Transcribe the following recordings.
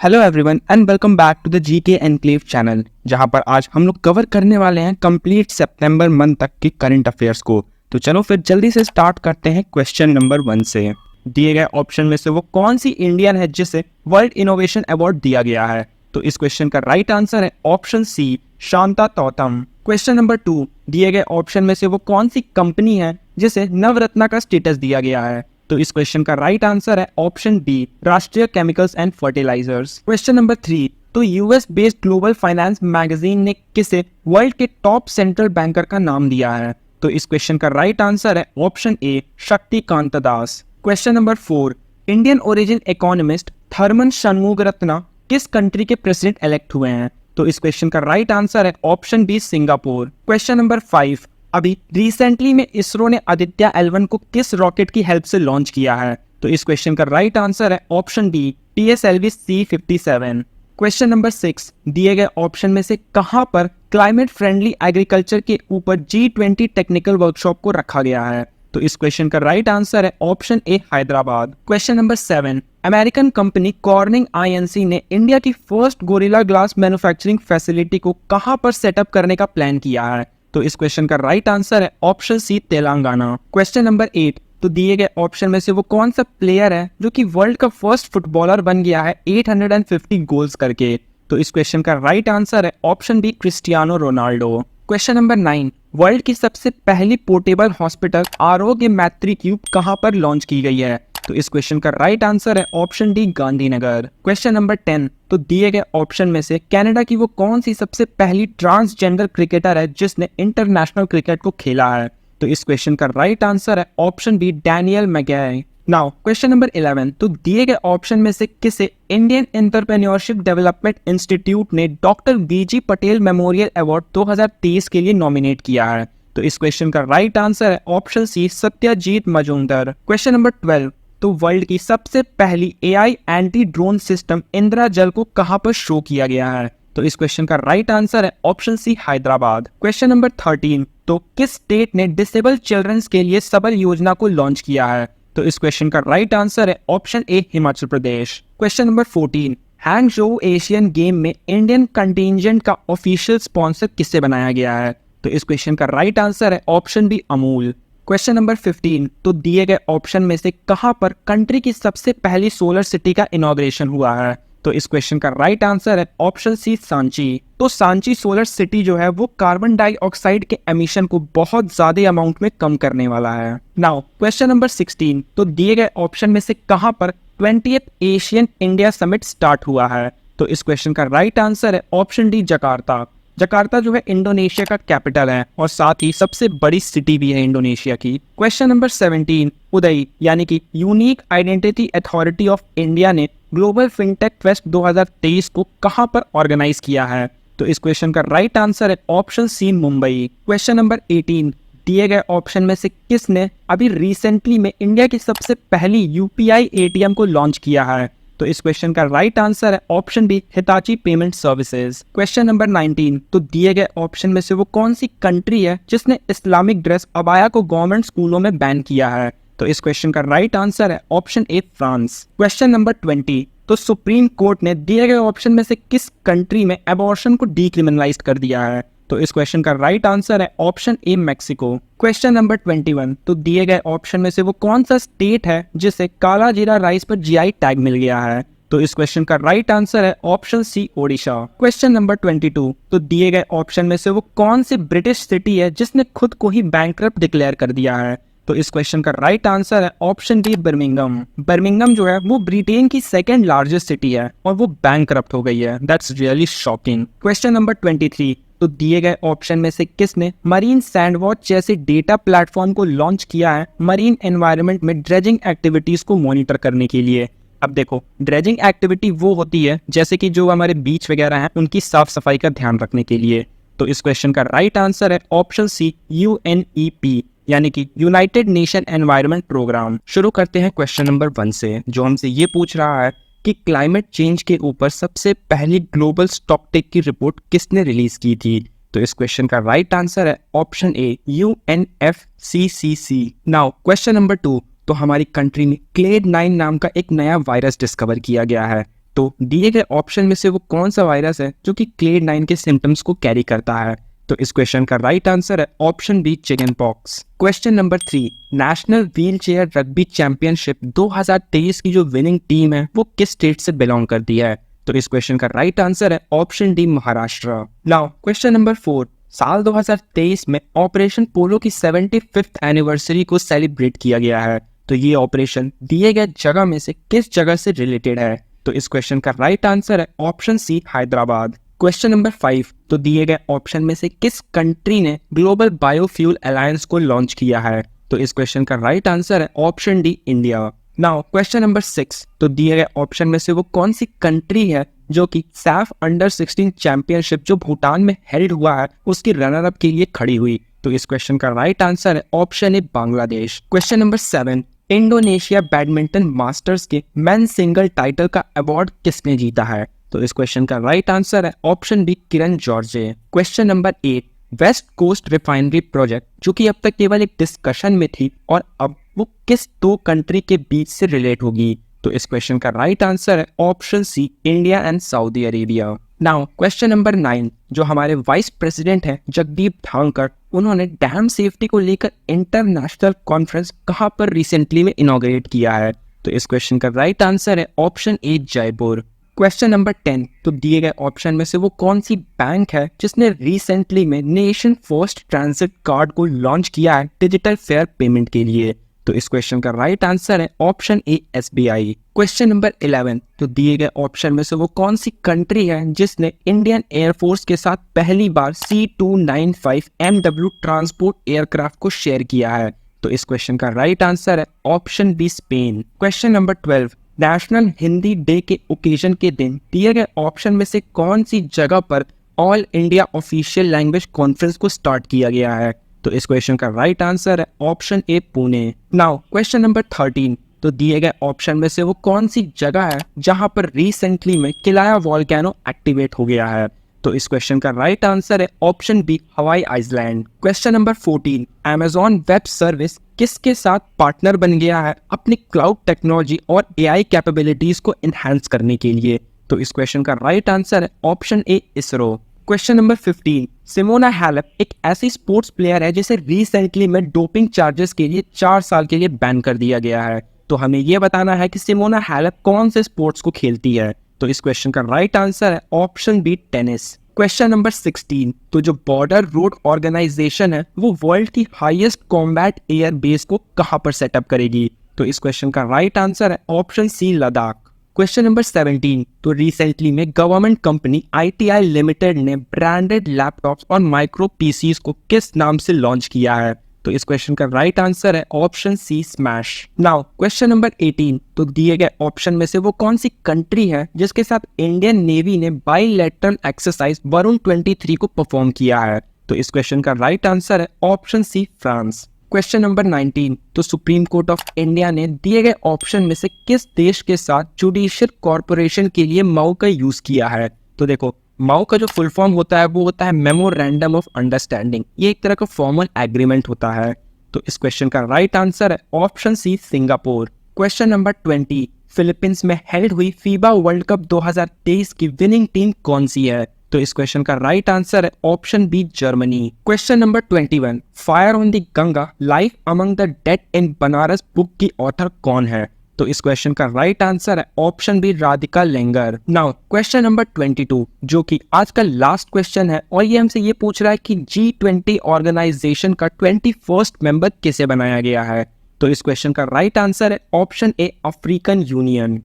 Hello everyone and welcome back to the GK enclave channel, जहां पर आज हम लोग कवर करने वाले हैं कंप्लीट सितंबर मंथ तक की करंट अफेयर्स को। तो चलो फिर जल्दी से स्टार्ट करते हैं क्वेश्चन नंबर 1 से। दिए गए ऑप्शन में से वो कौन सी इंडियन है जिसे वर्ल्ड इनोवेशन अवार्ड दिया गया है? तो इस क्वेश्चन का राइट आंसर है option C, Shanta Tautam. Question number 2, दिए गए ऑप्शन में से वो कौन सी कंपनी है जिसे नवरत्ना का स्टेटस दिया गया है? तो इस क्वेश्चन का राइट आंसर है option B, Rashtriya chemicals and fertilizers. Question number 3, तो US based global finance magazine ने किसे वर्ल्ड के टॉप सेंट्रल बैंकर का नाम दिया है? तो इस क्वेश्चन का राइट आंसर है option A, Shaktikanta Das. Question number 4, Indian origin economist Tharman Shanmugaratnam किस कंट्री के प्रेसिडेंट इलेक्ट हुए हैं? तो इस क्वेश्चन का राइट आंसर है option B, Singapore. Question number 5, अभी रिसेंटली में इसरो ने आदित्य L1 को किस रॉकेट की हेल्प से लॉन्च किया है? तो इस क्वेश्चन का राइट आंसर है option D, PSLV C57। Question number 6, दिए गए ऑप्शन में से कहां पर क्लाइमेट फ्रेंडली एग्रीकल्चर के ऊपर G20 टेक्निकल वर्कशॉप को रखा गया है? तो इस क्वेश्चन का राइट आंसर है ऑप्शन ए, Hyderabad. Question number 7, American company cornering INC ने इंडिया की first gorilla glass manufacturing facility को कहां पर सेटअप करने का प्लान किया है? तो इस क्वेश्चन का राइट आंसर है option C, Telangana. Question number 8, तो दिए गए ऑप्शन में से वो कौन सा प्लेयर है जो कि वर्ल्ड का फर्स्ट फुटबॉलर बन गया है 850 गोल्स करके? तो इस क्वेश्चन का राइट आंसर है option B, Cristiano Ronaldo. Question number 9, world की सबसे पहली पोर्टेबल हॉस्पिटल आरोग्य मैत्री क्यूब कहां पर लॉन्च की गई है? तो इस क्वेश्चन का राइट आंसर है option D, Gandhinagar. Question number 10, तो दिए गए ऑप्शन में से कनाडा की वो कौन सी सबसे पहली ट्रांसजेंडर क्रिकेटर है जिसने इंटरनेशनल क्रिकेट को खेला है? तो इस क्वेश्चन का राइट आंसर है ऑप्शन बी, डैनियल मैगए। नाउ क्वेश्चन नंबर 11, तो दिए गए ऑप्शन में से किसे इंडियन एंटरप्रेन्योरशिप डेवलपमेंट इंस्टीट्यूट ने doctor BG Patel memorial award 2023 के लिए नॉमिनेट किया है? तो इस क्वेश्चन का राइट आंसर है option C, Satyajit Majumdar. Question number 12, तो वर्ल्ड की सबसे पहली AI anti drone system Indra Jaal को कहां पर शो किया गया है? तो इस क्वेश्चन का राइट आंसर है option C, Hyderabad. Question number 13, तो किस स्टेट ने डिसेबल चिल्ड्रंस के लिए सबल योजना को लॉन्च किया है? तो इस क्वेश्चन का राइट आंसर है option A, Himachal Pradesh. Question number 14, Hangzhou Asian game में इंडियन कंटिजेंट का ऑफिशियल स्पॉन्सर किसे बनाया गया है? तो इस क्वेश्चन का राइट आंसर है option B, Amul. Question number 15, तो दिए गए ऑप्शन में से कहां पर कंट्री की सबसे पहली सोलर सिटी का इनॉग्रेशन हुआ है? तो इस क्वेश्चन का राइट आंसर है ऑप्शन सी, सांची। तो सांची सोलर सिटी जो है वो कार्बन डाइऑक्साइड के एमिशन को बहुत ज्यादा अमाउंट में कम करने वाला है। नाउ क्वेश्चन नंबर 16, तो दिए गए ऑप्शन में से कहां पर 20th Asian India summit start हुआ है? तो इस क्वेश्चन का राइट आंसर है ऑप्शन डी, जकार्ता। जकार्ता जो है इंडोनेशिया का कैपिटल है और साथ ही सबसे बड़ी सिटी भी है इंडोनेशिया की। क्वेश्चन नंबर 17, उदय यानी कि unique identity authority of India ने ग्लोबल फिनटेक फेस्ट 2023 को कहां पर ऑर्गेनाइज किया है? तो इस क्वेश्चन का राइट आंसर है option C, Mumbai. Question number 18, दिए गए ऑप्शन में से किसने अभी रिसेंटली में इंडिया की सबसे पहली UPI ATM को लॉन्च किया है? तो इस क्वेश्चन का राइट आंसर है option B, Hitachi payment services. Question number 19, तो दिए गए ऑप्शन में से वो कौन सी कंट्री है जिसने इस्लामिक ड्रेस अबाया को गवर्नमेंट स्कूलों में बैन किया है? तो इस क्वेश्चन का राइट आंसर है ऑप्शन ए, फ्रांस। क्वेश्चन नंबर 20, तो सुप्रीम कोर्ट ने दिए गए ऑप्शन में से किस कंट्री में एबॉर्शन को डीक्रिमिनलाइज कर दिया है? तो इस क्वेश्चन का राइट आंसर है ऑप्शन ए, मैक्सिको। क्वेश्चन नंबर 21, तो दिए गए ऑप्शन में से वो कौन सा स्टेट है जिसे काला जीरा राइस पर GI टैग मिल गया है? तो इस क्वेश्चन का राइट आंसर है option C, Odisha. Question number 22, तो दिए गए ऑप्शन में से वो कौन सी ब्रिटिश सिटी है जिसने खुद को ही बैंकरप्ट डिक्लेयर कर दिया है? तो इस क्वेश्चन का राइट आंसर है ऑप्शन डी, बर्मिंघम। बर्मिंघम जो है वो ब्रिटेन की सेकंड लार्जेस्ट सिटी है और वो बैंकरप्ट हो गई है। That's really shocking. Question number 23, तो दिए गए ऑप्शन में से किसने मरीन सैंडवॉच जैसे डेटा प्लेटफॉर्म को लॉन्च किया है मरीन एनवायरनमेंट में ड्रेजिंग एक्टिविटीज को मॉनिटर करने के लिए? अब देखो, ड्रेजिंग एक्टिविटी वो होती है जैसे कि जो हमारे बीच वगैरह हैं उनकी साफ सफाई का ध्यान रखने के लिए। तो इस क्वेश्चन का राइट आंसर है ऑप्शन सी, UNEP यानी कि यूनाइटेड नेशन एनवायरनमेंट प्रोग्राम। शुरू करते हैं क्वेश्चन नंबर 1 से, जो हमसे ये पूछ रहा है कि क्लाइमेट चेंज के ऊपर सबसे पहली ग्लोबल स्टॉकटेक की रिपोर्ट किसने रिलीज की थी? तो इस क्वेश्चन का राइट आंसर है ऑप्शन ए, UNFCCC। नाउ क्वेश्चन नंबर 2, तो हमारी कंट्री में क्लेड 9 नाम का एक नया वायरस डिस्कवर किया गया है। तो दिए गए ऑप्शन में से वो कौन सा वायरस है जो कि क्लेड 9 के सिम्टम्स को कैरी करता है? तो इस क्वेश्चन का राइट आंसर है option B, chickenpox. Question number 3, national wheelchair rugby championship 2023 की जो विनिंग टीम है वो किस स्टेट से बिलोंग करती है? तो इस क्वेश्चन का राइट आंसर है option D, Maharashtra. Now question number 4, साल 2023 में ऑपरेशन पोलो की 75th एनिवर्सरी को सेलिब्रेट किया गया है। तो ये ऑपरेशन दिए गए जगह में से किस जगह से रिलेटेड है? तो इस क्वेश्चन का राइट आंसर है option C, Hyderabad. Question number 5, तो दिए गए ऑप्शन में से किस कंट्री ने ग्लोबल बायोफ्यूल अलायंस को लॉन्च किया है? तो इस क्वेश्चन का राइट आंसर है option D, India. Now question number 6, तो दिए गए ऑप्शन में से वो कौन सी कंट्री है जो कि सैफ अंडर 16 चैंपियनशिप जो भूटान में हेल्ड हुआ है उसकी रनर अप के लिए खड़ी हुई? तो इस क्वेश्चन का राइट आंसर है option A, Bangladesh. Question number 7, Indonesia badminton masters के मेन सिंगल टाइटल का अवार्ड किसने जीता है? तो इस क्वेश्चन का राइट आंसर है option B, Kiran George. Question number 8, west coast refinery project जो कि अब तक केवल एक डिस्कशन में थी और अब वो किस दो कंट्री के बीच से रिलेट होगी? तो इस क्वेश्चन का राइट आंसर है option C, India and Saudi Arabia. Now question number 9, जो हमारे वाइस प्रेसिडेंट हैं जगदीप धांकर, उन्होंने डैम सेफ्टी को लेकर इंटरनेशनल कॉन्फ्रेंस कहां पर रिसेंटली में इनॉग्रेट किया है? तो इस क्वेश्चन का राइट आंसर है ऑप्शन ए, जयपुर। क्वेश्चन नंबर 10, तो दिए गए ऑप्शन में से वो कौन सी बैंक है जिसने रिसेंटली में नेशन फर्स्ट ट्रांजिट कार्ड को लॉन्च किया है डिजिटल फेयर पेमेंट के लिए? तो इस क्वेश्चन का राइट आंसर है ऑप्शन ए, SBI। क्वेश्चन नंबर 11, तो दिए गए ऑप्शन में से वो कौन सी कंट्री है जिसने इंडियन एयरफोर्स के साथ पहली बार C295 MW ट्रांसपोर्ट एयरक्राफ्ट को शेयर किया है? तो इस क्वेश्चन का राइट आंसर है option B, Spain. Question number 12, national Hindi day के ओकेजन के दिन दिए गए ऑप्शन में से कौन सी जगह पर all India official language conference को स्टार्ट किया गया है? तो इस क्वेश्चन का राइट आंसर है ऑप्शन ए, पुणे। नाउ क्वेश्चन नंबर 13, तो दिए गए ऑप्शन में से वो कौन सी जगह है जहां पर रिसेंटली में किलाया वोल्केनो एक्टिवेट हो गया है? तो इस क्वेश्चन का राइट आंसर है option B, Hawaii island. Question number 14, Amazon web service किसके साथ पार्टनर बन गया है अपनी क्लाउड टेक्नोलॉजी और AI कैपेबिलिटीज को एनहांस करने के लिए? तो इस क्वेश्चन का राइट आंसर है option A, ISRO. Question number 15, Simona Halep एक ऐसी स्पोर्ट्स प्लेयर है जिसे रिसेंटली में डोपिंग चार्जेस के लिए 4 साल के लिए बैन कर दिया गया है। तो हमें यह बताना है कि सिमोना हालेप कौन से स्पोर्ट्स को खेलती है? तो इस क्वेश्चन का राइट आंसर है option B, tennis. Question number 16, तो जो बॉर्डर रोड ऑर्गेनाइजेशन है वो वर्ल्ड की हाईएस्ट कॉम्बैट एयर बेस को कहां पर सेटअप करेगी? तो इस क्वेश्चन का राइट आंसर है option C, Ladakh. Question number 17, तो रिसेंटली में गवर्नमेंट कंपनी ITI लिमिटेड ने ब्रांडेड लैपटॉप्स और माइक्रो PCs को किस नाम से लॉन्च किया है? तो इस क्वेश्चन का राइट आंसर है option C, smash. Now question number 18, तो दिए गए ऑप्शन में से वो कौन सी कंट्री है जिसके साथ इंडियन नेवी ने बाइलैटरल एक्सरसाइज वरुण 23 को परफॉर्म किया है? तो इस क्वेश्चन का राइट आंसर है option C, France. Question number 19, तो सुप्रीम कोर्ट ऑफ इंडिया ने दिए गए ऑप्शन में से किस देश के साथ जुडिशियल कॉर्पोरेशन के लिए माउ का यूज किया है? तो देखो, माउ का जो फुल फॉर्म होता है वो होता है मेमोरेंडम ऑफ अंडरस्टैंडिंग। ये एक तरह का फॉर्मल एग्रीमेंट होता है। तो इस क्वेश्चन का राइट आंसर है option C, Singapore. Question number 20, Philippines में हेल्ड हुई फीबा वर्ल्ड कप 2023 की विनिंग टीम कौन सी है? तो इस क्वेश्चन का राइट आंसर है option B, Germany. Question number 21, fire on the Ganga life among the dead in Banaras book की ऑथर कौन है? तो इस क्वेश्चन का राइट आंसर है option B, Radhika Iyengar. Now question number 22, जो कि आज का लास्ट क्वेश्चन है और ये हमसे ये पूछ रहा है कि G20 ऑर्गेनाइजेशन का 21st मेंबर किसे बनाया गया है? तो इस क्वेश्चन का राइट आंसर है ऑप्शन ए, अफ्रीकन यूनियन।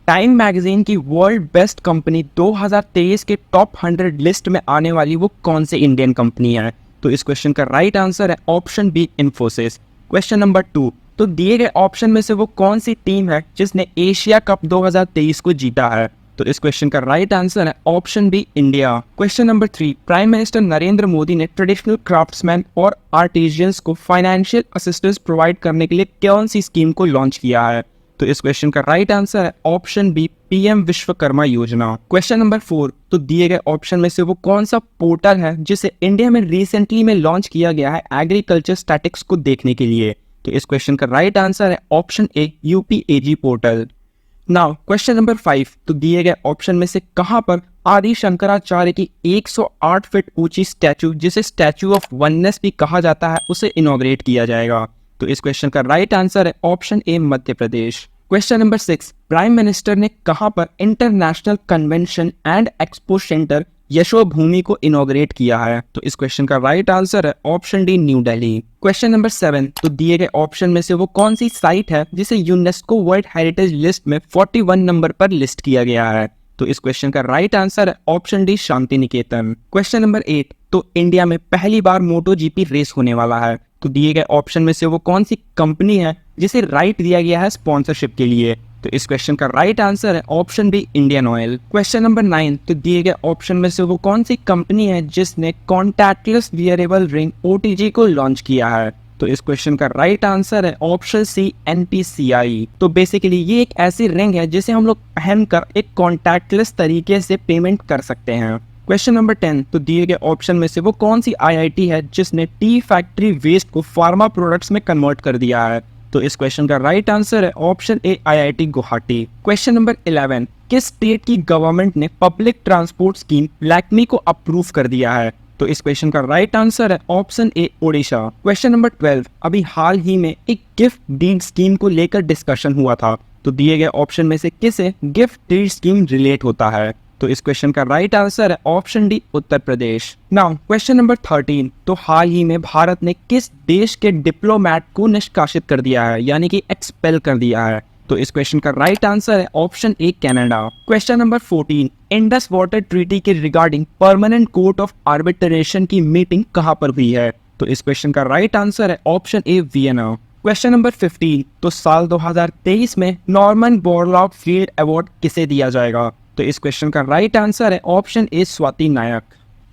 टाइम मैगजीन की वर्ल्ड बेस्ट कंपनी 2023 के टॉप 100 लिस्ट में आने वाली वो कौन से इंडियन कंपनी है? तो इस क्वेश्चन का राइट आंसर है option B, Infosys. Question number 2, तो दिए गए ऑप्शन में से वो कौन सी टीम है जिसने एशिया कप 2023 को जीता है? तो इस क्वेश्चन का राइट आंसर है option B, India. Question number 3, prime minister Narendra Modi ने ट्रेडिशनल क्राफ्ट्समैन और आर्टिजियंस को फाइनेंशियल असिस्टेंस प्रोवाइड करने के लिए कौन सी स्कीम को लॉन्च किया है? तो इस क्वेश्चन का राइट आंसर है ऑप्शन बी, PM विश्वकर्मा योजना। क्वेश्चन नंबर 4, तो दिए गए ऑप्शन में से वो कौन सा पोर्टल है जिसे इंडिया में रिसेंटली में लॉन्च किया गया है एग्रीकल्चर स्टैटिक्स को देखने के लिए? तो इस क्वेश्चन का राइट आंसर है ऑप्शन ए, UPAG portal. Now question number 5, तो दिए गए ऑप्शन में से कहां पर आदि शंकराचार्य की 108 फीट ऊंची स्टैचू, जिसे स्टैचू ऑफ वननेस भी कहा जाता है, उसे इनॉग्रेट किया जाएगा? तो इस क्वेश्चन का राइट आंसर है ऑप्शन ए, Madhya Pradesh. Question number 6, prime minister ने कहां पर international convention and expo centre Yashobhoomi को इनॉग्रेट किया है? तो इस क्वेश्चन का राइट आंसर है option D, new Delhi. Question number 7, तो दिए गए ऑप्शन में से वो कौन सी साइट है जिसे यूनेस्को वर्ल्ड हेरिटेज लिस्ट में 41 नंबर पर लिस्ट किया गया है? तो इस क्वेश्चन का राइट आंसर है option D, Shanti Niketan. Question number 8, तो इंडिया में पहली बार मोटो जीपी रेस होने वाला है, तो दिए गए ऑप्शन में से वो कौन सी कंपनी है जिसे राइट दिया गया है स्पॉन्सरशिप के लिए? तो इस क्वेश्चन का राइट आंसर है option B, Indian oil. Question number 9, तो दिए गए ऑप्शन में से वो कौन सी कंपनी है जिसने कॉन्टैक्टलेस वियरेबल रिंग ओटीजी को लॉन्च किया है? तो इस क्वेश्चन का राइट आंसर है ऑप्शन सी, एनपीसीआई। तो बेसिकली ये एक ऐसी रिंग है जिसे हम लोग पहनकर एक कॉन्टैक्टलेस तरीके से पेमेंट कर सकते हैं। क्वेश्चन नंबर 10, तो दिए गए ऑप्शन में से वो कौन सी आईआईटी है जिसने टी फैक्ट्री वेस्ट को फार्मा प्रोडक्ट्स में कन्वर्ट कर दिया है? तो इस क्वेश्चन का राइट आंसर है ऑप्शन ए, आईआईटी गुवाहाटी। क्वेश्चन नंबर 11, किस स्टेट की गवर्नमेंट ने पब्लिक ट्रांसपोर्ट स्कीम लैक्मी को अप्रूव कर दिया है? तो इस क्वेश्चन का राइट आंसर है ऑप्शन ए, ओडिशा। क्वेश्चन नंबर 12, अभी हाल ही में एक गिफ्ट डीड स्कीम को लेकर डिस्कशन हुआ था, तो दिए गए ऑप्शन में से किसे गिफ्ट डीड स्कीम रिलेट होता है? तो इस क्वेश्चन का राइट आंसर है option D, Uttar Pradesh. Now question number 13, तो हाल ही में भारत ने किस देश के डिप्लोमेट को निष्कासित कर दिया है, यानी कि एक्सपेल कर दिया है? तो इस क्वेश्चन का राइट आंसर है option A, Canada. Question number 14, Indus water treaty के regarding permanent court of arbitration की मीटिंग कहां पर हुई है? तो इस क्वेश्चन का राइट आंसर है option A, Vienna. Question number 15, तो साल 2023 में नॉर्मन बोरलॉग फील्ड अवार्ड किसे दिया जाएगा? तो इस क्वेश्चन का राइट आंसर है option A, Swati Nayak.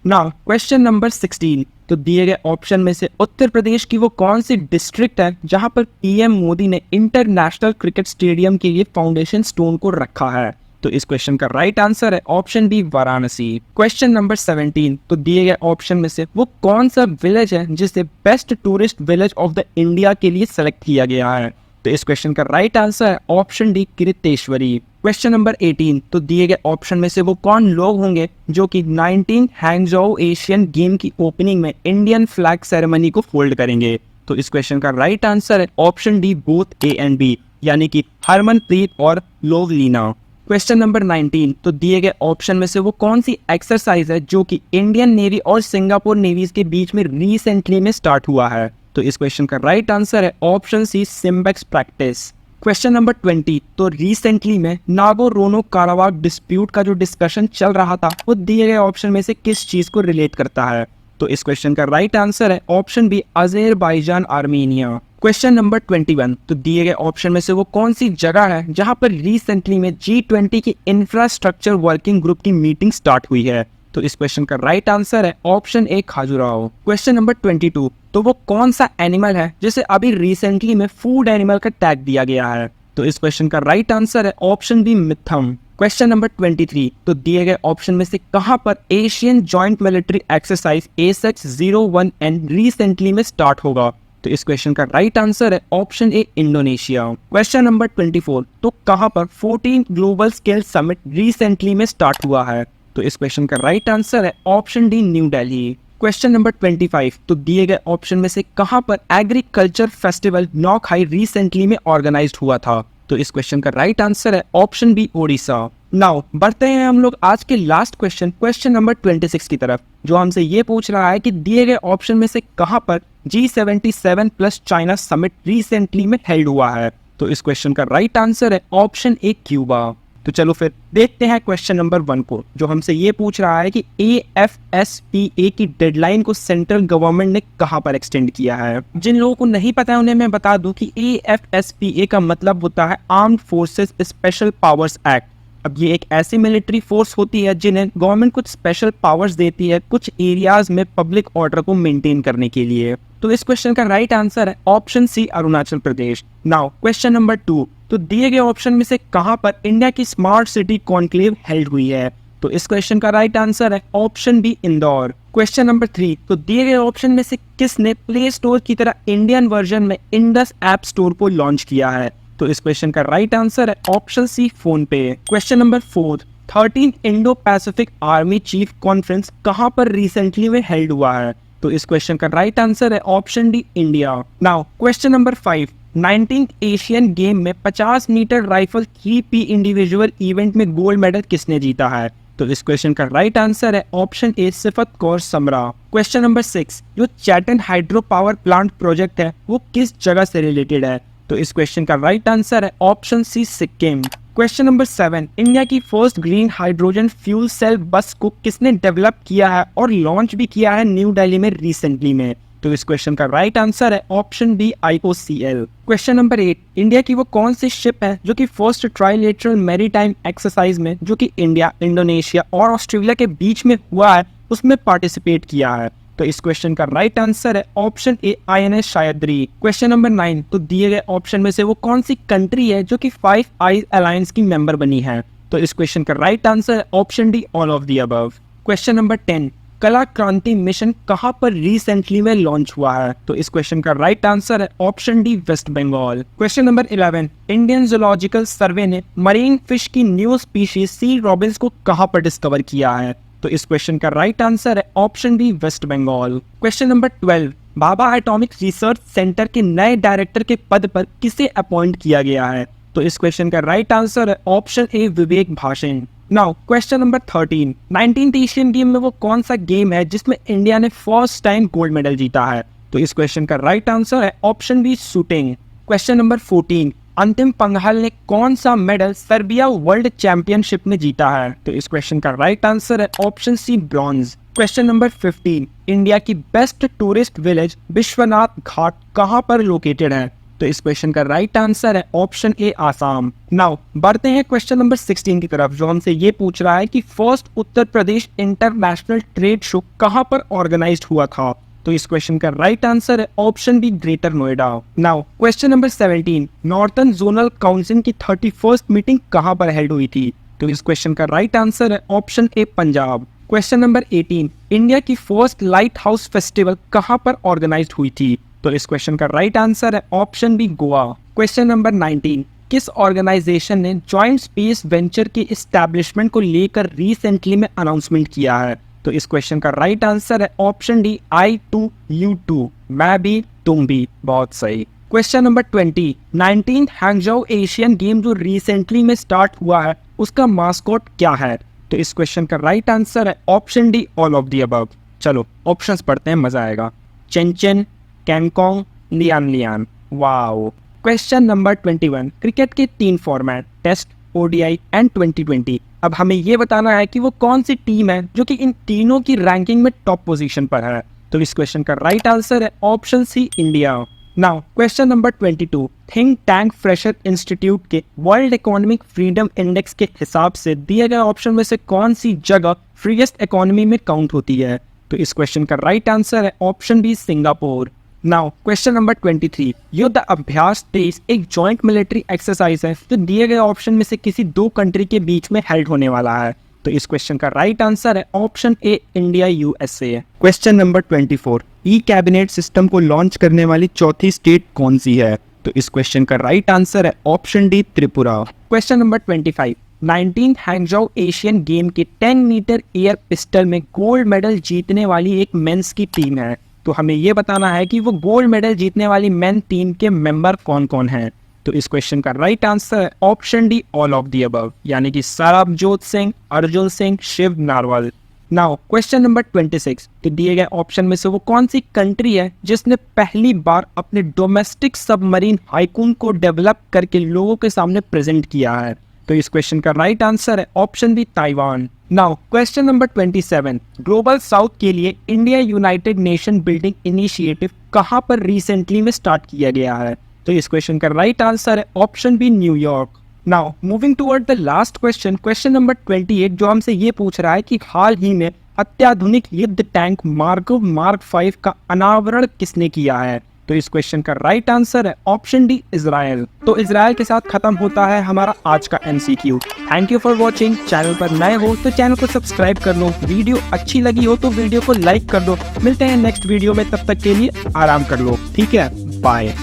Now question number 16, तो दिए गए ऑप्शन में से उत्तर प्रदेश की वो कौन सी डिस्ट्रिक्ट है जहां पर पीएम मोदी ने इंटरनेशनल क्रिकेट स्टेडियम के लिए फाउंडेशन स्टोन को रखा है? तो इस क्वेश्चन का राइट आंसर है option B, Varanasi. Question number 17, तो दिए गए ऑप्शन में से वो कौन सा विलेज है जिसे best tourist village of the India के लिए सेलेक्ट किया गया है? तो इस क्वेश्चन का राइट आंसर है ऑप्शन डी, किरितेश्वरी। क्वेश्चन नंबर 18, तो दिए गए ऑप्शन में से वो कौन लोग होंगे जो कि 19 हैंगझोउ एशियन गेम की ओपनिंग में इंडियन फ्लैग सेरेमनी को होल्ड करेंगे? तो इस क्वेश्चन का राइट आंसर है option D, both A and B, यानी कि हरमनप्रीत और लोवलीना। क्वेश्चन नंबर 19, तो दिए गए ऑप्शन में से वो कौन सी एक्सरसाइज है जो कि इंडियन नेवी और सिंगापुर नेवीज के बीच में रिसेंटली में स्टार्ट हुआ है? तो इस क्वेश्चन का राइट आंसर है option C, SIMBEX practice. Question number 20, तो रिसेंटली में नागोर्नो काराबाख डिस्प्यूट का जो डिस्कशन चल रहा था वो दिए गए ऑप्शन में से किस चीज को रिलेट करता है? तो इस क्वेश्चन का राइट आंसर है option B, Azerbaijan Armenia. Question number 21, तो दिए गए ऑप्शन में से वो कौन सी जगह है जहां पर रिसेंटली में G20 की इंफ्रास्ट्रक्चर वर्किंग ग्रुप की मीटिंग स्टार्ट हुई है? तो इस क्वेश्चन का राइट आंसर है ऑप्शन ए, खाजुराहो। क्वेश्चन नंबर 22, तो वो कौन सा एनिमल है जिसे अभी रिसेंटली में फूड एनिमल का टैग दिया गया है? तो इस क्वेश्चन का राइट आंसर है ऑप्शन बी, मिथम। क्वेश्चन नंबर 23, तो दिए गए ऑप्शन में से कहां पर Asian joint military exercise ASEX-01N recently में स्टार्ट होगा? तो इस क्वेश्चन का राइट आंसर है ऑप्शन ए, इंडोनेशिया। क्वेश्चन नंबर 24, तो कहां पर 14 ग्लोबल स्किल समिट रिसेंटली में स्टार्ट हुआ है? तो इस क्वेश्चन का राइट आंसर है option D, new Delhi. Question number 25, तो दिए गए ऑप्शन में से कहां पर एग्रीकल्चर फेस्टिवल नौखाई रिसेंटली में ऑर्गेनाइज्ड हुआ था? तो इस क्वेश्चन का राइट आंसर है ऑप्शन बी, ओडिशा। नाउ बढ़ते हैं हम लोग आज के लास्ट क्वेश्चन नंबर 26 की तरफ, जो हमसे ये पूछ रहा है कि दिए गए ऑप्शन में से कहां पर G77 plus China summit recently में हेल्ड हुआ है? तो इस क्वेश्चन का राइट आंसर है ऑप्शन ए, क्यूबा। तो चलो फिर देखते हैं क्वेश्चन नंबर 1 को, जो हमसे ये पूछ रहा है कि AFSPA की डेडलाइन को सेंट्रल गवर्नमेंट ने कहां पर एक्सटेंड किया है? जिन लोगों को नहीं पता है उन्हें मैं बता दूं कि AFSPA का मतलब होता है armed forces special powers act. अब ये एक ऐसी मिलिट्री फोर्स होती है जिन्हें गवर्नमेंट कुछ स्पेशल पावर्स देती है कुछ एरियाज में पब्लिक ऑर्डर को मेंटेन करने के लिए। तो इस क्वेश्चन का राइट आंसर है ऑप्शन सी, Arunachal Pradesh. Now question number 2, तो दिए गए ऑप्शन में से कहां पर इंडिया की स्मार्ट सिटी कॉन्क्लेव हेल्ड हुई है? तो इस क्वेश्चन का राइट आंसर है option B, Indore. Question number 3, तो दिए गए ऑप्शन में से किसने प्ले स्टोर की तरह इंडियन वर्जन में इंडस ऐप स्टोर को लॉन्च किया है? तो इस क्वेश्चन का राइट आंसर है ऑप्शन सी फोन पे। Question number 4, 13 Indo Pacific army chief conference कहां पर रिसेंटली में हेल्ड हुआ है? तो इस क्वेश्चन का राइट आंसर है option D India. Now question number 5, 19th Asian game में 50 metre rifle 3P individual event में गोल्ड मेडल किसने जीता है? तो इस क्वेश्चन का राइट आंसर है option A Sift Kaur Samra. Question number 6, जो चैटन हाइड्रो पावर प्लांट प्रोजेक्ट है वो किस जगह से रिलेटेड है? तो इस क्वेश्चन का राइट आंसर है option C Sikkim. Question number 7, India की first green hydrogen fuel cell bus को किसने डेवलप किया है और लॉन्च भी किया है न्यू दिल्ली में रिसेंटली में? तो इस क्वेश्चन का राइट आंसर है option D IOCL। Question number 8, India की वो कौन सी शिप है जो कि फर्स्ट ट्राइलेटरल मैरीटाइम एक्सरसाइज में जो कि इंडिया, इंडोनेशिया और ऑस्ट्रेलिया के बीच में हुआ है उसमें पार्टिसिपेट किया है? तो इस क्वेश्चन का राइट आंसर है option A INS Sahyadri. Question number 9, तो दिए गए ऑप्शन में से वो कौन सी कंट्री है जो कि 5 आइज अलायंस की मेंबर बनी है? तो इस क्वेश्चन का राइट आंसर है option D all of the above. Question number 10, कला क्रांति मिशन कहां पर रिसेंटली में लॉन्च हुआ है? तो इस क्वेश्चन का राइट आंसर है option D West Bengal. Question number 11, Indian zoological survey ने मरीन फिश की न्यू स्पीशीज सी रॉबिन्स को कहां पर डिस्कवर किया है? तो इस क्वेश्चन का राइट आंसर है option D West Bengal. Question number 12, Bhabha atomic research centre के नए डायरेक्टर के पद पर किसे अपॉइंट किया गया है? तो इस क्वेश्चन का राइट आंसर है ऑप्शन ए विवेक भाषण। Now question number 13, 19th Asian game में वो कौन सा गेम है जिसमें इंडिया ने फर्स्ट टाइम गोल्ड मेडल जीता है? तो इस क्वेश्चन का राइट आंसर है option B shooting. Question number 14, अंतिम पंघाल ने कौन सा मेडल सर्बिया वर्ल्ड चैंपियनशिप में जीता है? तो इस क्वेश्चन का राइट आंसर है option C bronze. Question number 15, India की best tourist village Vishwanath Ghat कहां पर लोकेटेड है? तो इस क्वेश्चन का राइट आंसर है ऑप्शन ए आसाम। नाउ बढ़ते हैं क्वेश्चन नंबर 16 की तरफ, जो हमसे ये पूछ रहा है कि first Uttar Pradesh international trade show कहां पर ऑर्गेनाइज्ड हुआ था? तो इस क्वेश्चन का राइट आंसर है option be greater Noida. Now question number 17, northern zonal council की 31st मीटिंग कहां पर हेल्ड हुई थी? तो इस क्वेश्चन का राइट आंसर है option A Punjab. Question number 18, India की फर्स्ट लाइट हाउस फेस्टिवल कहां पर ऑर्गेनाइज्ड हुई थी? तो इस क्वेश्चन का राइट आंसर है option B Goa. Question number 19, किस ऑर्गेनाइजेशन ने जॉइंट स्पेस वेंचर के एस्टैब्लिशमेंट को लेकर रिसेंटली में अनाउंसमेंट किया है? तो इस क्वेश्चन का राइट आंसर है ऑप्शन डी I2U2, मैं भी तुम भी। बहुत सही। Question number 20, 19th Hangzhou Asian game जो रिसेंटली में स्टार्ट हुआ है उसका मास्कॉट क्या है? तो इस क्वेश्चन का राइट आंसर है option D all of the above. चलो ऑप्शंस पढ़ते हैं, मजा आएगा। Chenchen, Congcong, Lianlian. Wow. Question number 21, cricket के 3 फॉर्मेट टेस्ट, ODI एंड 2020। अब हमें ये बताना है कि वो कौन सी टीम है जो कि इन तीनों की रैंकिंग में टॉप पोजीशन पर है। तो इस क्वेश्चन का राइट आंसर है option C India. Now question number 22, think tank Fraser institute के वर्ल्ड इकोनॉमिक फ्रीडम इंडेक्स के हिसाब से दिए गए ऑप्शन में से कौन सी जगह फ्रीएस्ट इकोनॉमी में काउंट होती है? तो इस क्वेश्चन का राइट आंसर है option B Singapore. Now question number 23, Yudh अभ्यास 23 एक जॉइंट मिलिट्री एक्सरसाइज है जो दिए गए ऑप्शन में से किसी 2 कंट्री के बीच में हेल्ड होने वाला है। तो इस क्वेश्चन का राइट आंसर है ऑप्शन ए India USA। Question number 24, e cabinet system को लॉन्च करने वाली चौथी स्टेट कौन सी है? तो इस क्वेश्चन का राइट आंसर है option D Tripura. Question number 25, 19th Hangzhou Asian game के 10 मीटर एयर पिस्टल में गोल्ड मेडल जीतने वाली एक मेंस की टीम है। तो हमें ये बताना है कि वो गोल्ड मेडल जीतने वाली मेन टीम के मेंबर कौन कौन हैं। तो इस क्वेश्चन का राइट आंसर है option D all of the above, यानी कि Sarabjot Singh, Arjun Singh, Shiva Narwal. Now question number 26, तो दिए गए ऑप्शन में से वो कौन सी कंट्री है जिसने पहली बार अपने डोमेस्टिक सबमरीन हाइकून को डेवलप करके लोगों के सामने प्रेजेंट किया है? तो इस क्वेश्चन का राइट आंसर है option B Taiwan. Now question number 27, global south के लिए India United Nation building initiative कहां पर रिसेंटली में स्टार्ट किया गया है? तो इस क्वेश्चन का राइट आंसर है option B New York. Now moving toward the last question, question number 28 जो हमसे ये पूछ रहा है कि हाल ही में अत्याधुनिक युद्ध टैंक मार्कव मार्क 5 का अनावरण किसने किया है? तो इस क्वेश्चन का राइट आंसर है ऑप्शन डी इजराइल। तो इजराइल के साथ खत्म होता है हमारा आज का MCQ। Thank you for watching. Channel पर नए हो तो चैनल को सब्सक्राइब कर लो, वीडियो अच्छी लगी हो तो वीडियो को लाइक कर दो। मिलते हैं नेक्स्ट वीडियो में, तब तक के लिए आराम कर लो। ठीक है, बाय।